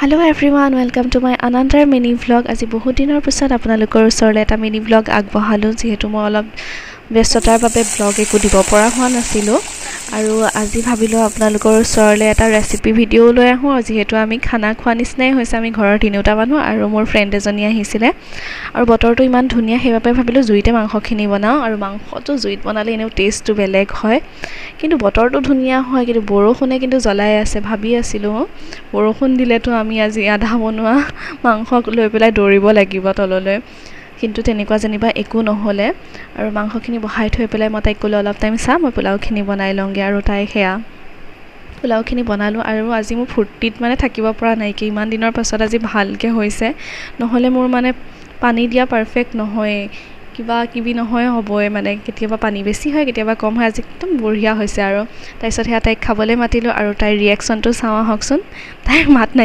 Hello everyone, welcome to my another mini vlog. আজি বহুত দিনৰ পিছত আপোনালোকৰ ওচৰলৈ এটা মিনি vlog আগবঢ়ালো যেহেতু মই অলপ ব্যস্ততাৰ বাবে vlog একো দিব পৰা হোৱা নাছিলো আৰু আজি ভাবিলো আপোনালোকৰ ওচৰলৈ এটা ৰেচিপি ভিডিও লৈ আহো যেহেতু আমি খানা খোৱা নিচিনাই হৈছে আমি ঘৰৰ তিনিটা মানুহ আৰু মোৰ ফ্ৰেণ্ড এজনী আহিছিলে আৰু বতৰটো ইমান ধুনীয়া সেইবাবে ভাবিলো জুইতে মাংসখিনি বনাও আৰু মাংসটো জুইত বনালে এনেও টেষ্টটো বেলেগ হয় কিন্তু বতৰটো ধুনীয়া হয় কিন্তু বৰষুণে কিন্তু জ্বলাই আছে ভাবি আছিলো বৰষুণ দিলেতো আমি আজি আধা বনোৱা মাংস লৈ পেলাই দৌৰিব লাগিব তললৈ কিন্তু তেনেকুৱা জানিবা একো নহলে আৰু মাংসখিনি বহাই থৈ পেলাই মই তাইক ক'লে অলপ টাইম চা মই পোলাওখিনি বনাই লওঁগে আৰু তাই হেয়া পোলাওখিনি বনালো আৰু আজি মোৰ ফুৰ্তিত মানে থাকিব পৰা নাই কি ইমান দিনৰ পাছত আজি ভালকে হৈছে নহলে মোৰ মানে পানী দিয়া পাৰফেক্ট নহয় কিবা কিবি নহয় হ'বই মানে কেতিয়াবা পানী বেছি হয় কেতিয়াবা কম হয় আজি একদম বঢ়িয়া হৈছে আৰু তাৰপিছত হেয়া তাইক খাবলৈ মাতিলো আৰু তাইৰ ৰিএকচনটো চাওঁ আহকচোন তাইৰ মাত নাই